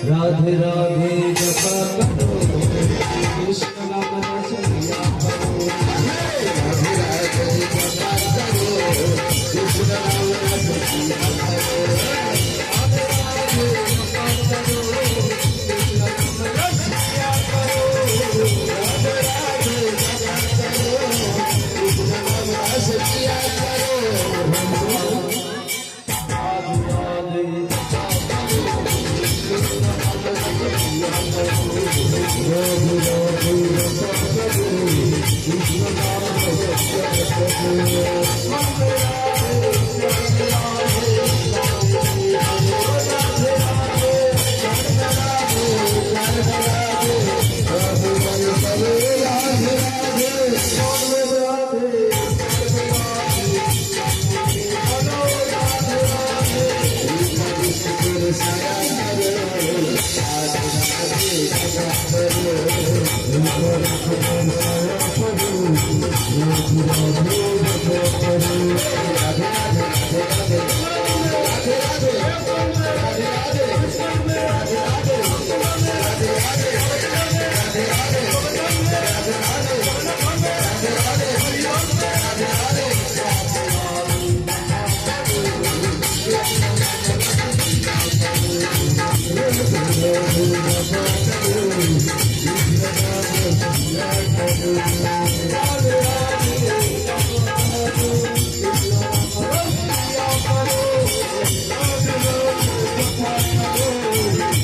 राधे राधे जपा करो कृष्ण नाम रस लिया करो राधे राधे जपा करो कृष्ण नाम रस लिया करो राधे राधे जपा करो कृष्ण नाम रस लिया करो राधे राधे जपा करो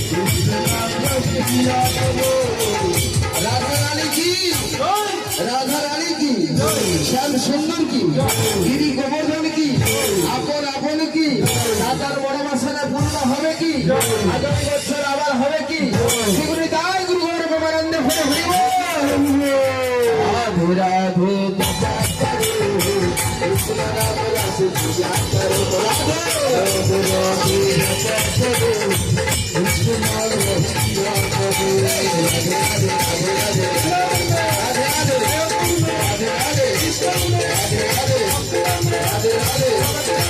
कृष्ण नाम रस लिया करो राधा रानी की श्याम सुंदर की गिरी गोवर्धन की आपन आपन की दादार बड़ मासने पूर्ण হবে কি আগামী বছর আবার হবে কি সেগুলি তাই গুরু গৌর প্রেমানন্দে ফিরে ফিরিব রাধে রাধে কৃষ্ণ নাম রস লিয়া করো রাধে রাধে কৃষ্ণ নাম রস লিয়া করো রাধে রাধে রাধে राधे राधे